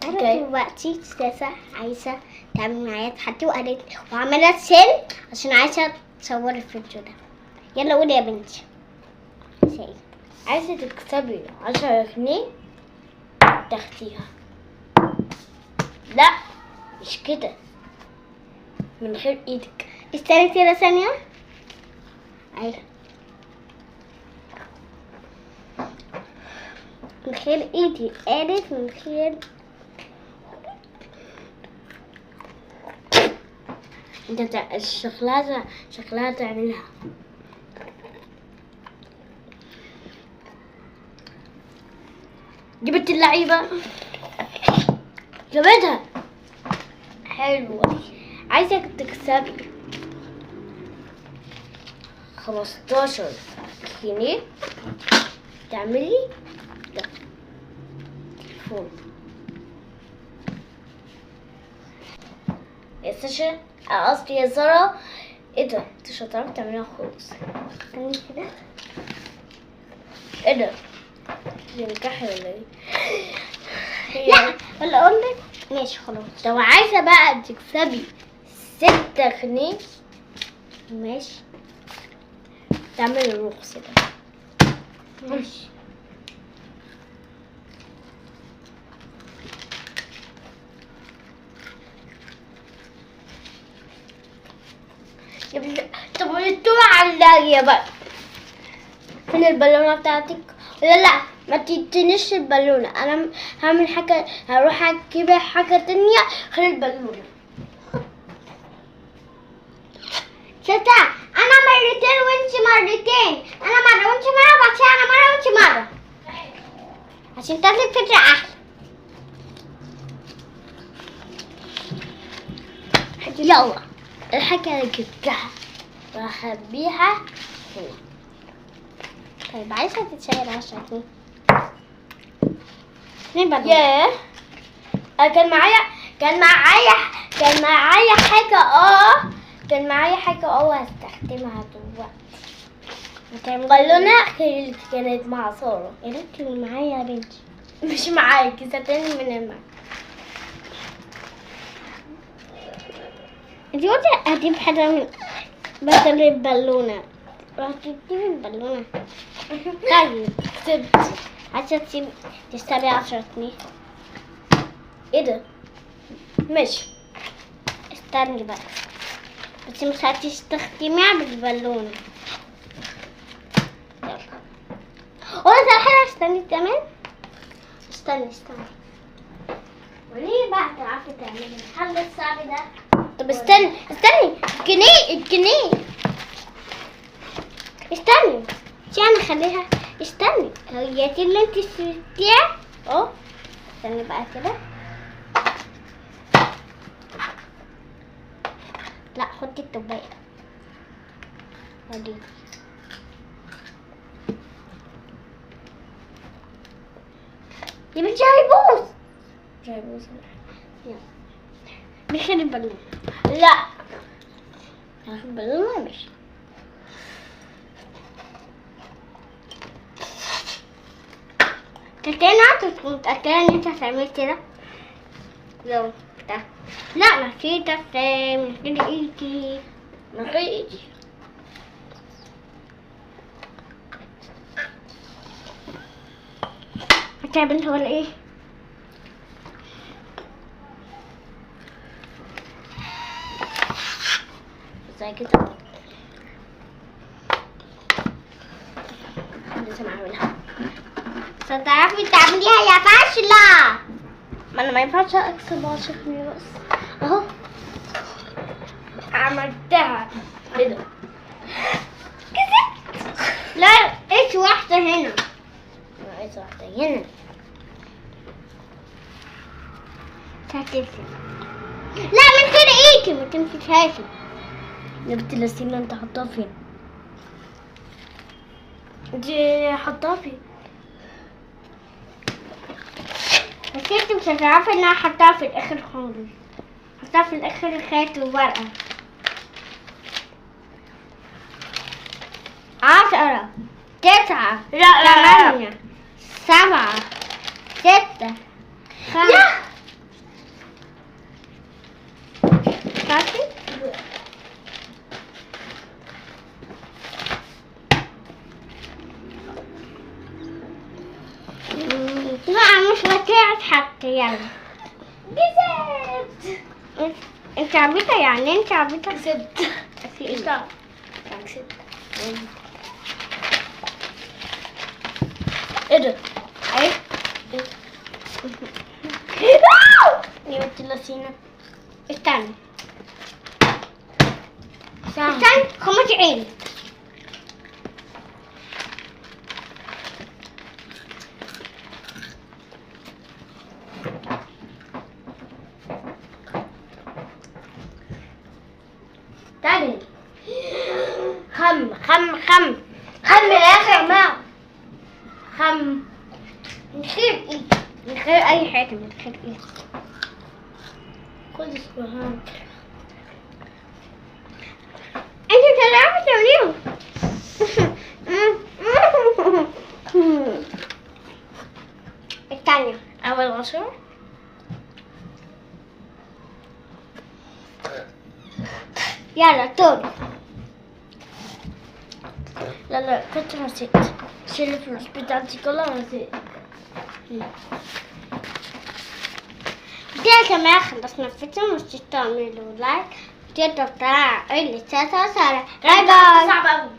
أنا دلوقتي ساسة عايزة تعمل معايا تحدي وعملت سن عشان عايزة تصور الفيديو ده. يلا قولي يا بنتي. عايزة تكسبي 10 جنيه تاخديها. لا مش كده، من غير ايدك. استني كده ثانية. أيوة من غير ايدي، قالت من غير. انت شكلها تعملها. جبت اللعيبة، جبتها. حلوة. عايزك تكسبي 15 جنيه تعملي ده تليفون. يا ساشا قصدي يا سارة، ايه ده؟ انت مش هتعرفي تعمليها خالص. استني كده. ايه ده؟ بينجحي ولا ايه؟ لا ولا اقول لك ماشي خلاص. لو عايزة بقى تكسبي 6 جنيه ماشي تعملي الرخص ده. ماشي. طب انتوا عليا بقى. فين البالونة بتاعتك؟ لا ما تدينيش البالونة، انا هعمل حاجة، هروح اجيب حاجة تانية غير البالونة. شتا انا مرتين وانتي مرتين، انا مرة وانتي مرة، وبعد كده انا مرة وانتي مرة عشان تاخدي الفكرة احلى. يلا الحاجة اللي جبتها وهخبيها هنا. طيب عايزة تتشير 10 جنيه. اتنين بالون. ياه كان معايا حاجة هستخدمها دلوقتي. بالونة غير اللي كانت مع سارة. يا ريت معايا يا بنتي. مش معاكي، صدقني من المعنى. انتي قلتي هجيب حاجة من بدل البالونة، رحت تجيبي البالونة. طيب كسبت. عايزة تشتري 10 جنيه. ايه ده؟ ماشي استني بقى، بس مش هتستخدميها بالبالونة. يلا قولي الحلوة. استني كمان. استني وليه بقى تعرفي تعملي الحل الصعب ده؟ طب استني الجنيه استني انا خليها. استني هي دي اللي انت اشتريتيها. استني بقى كده. لا خدي الطباية دي. دي مش هيبوظ. مش البالون. لا البالون مش. تتكلم تكون متأكدة ان انت هتعملي كده. لو ده لا ما في ده من غير ايدي. من غير ايدي. هتعمل ولا ايه؟ زي كده لازم اعملها. بس هتعرفي تعمليها يا فاشلة. ما انا ما ينفعش اكسب 10 جنيه بس. اهو عملتها. ايه ده؟ كسبت. لا ايش واحدة هنا. انا عايزة واحدة هنا. هتنسي. لا من غير ايدي ما تمسكهاش. جبت اللسينة انت حطها فين؟ دي حطها فين؟ بس انت مش هتعرفي ان انا حطها في الاخر خالص. حطها في الاخر خيط وورقة. 10 9 لا 8 7 6 5 لا مش بتاعت حتى يلا. كسبت. انت عبيطة يعني انت عبيطة. كسبت. ايش لا؟ كسبت. ايه ده؟ ايه نيوت لسينا. استنى خمس عين. تاني. خم الاخر ما خم. من خير ايه؟ من خير اي حاجة، من خير ايه؟ خد سبحان. انت بتلعبي تعمليهم. الثانية اول عشرة. يلا دور. لا كنت نسيت. شيل الفلوس بتاعتي كلها نسيت. دي كمان خلصنا الفيديو، مش تعملوا لايك، تقدروا تطلعوا اللي تساسا. باي باي. صعب أوي.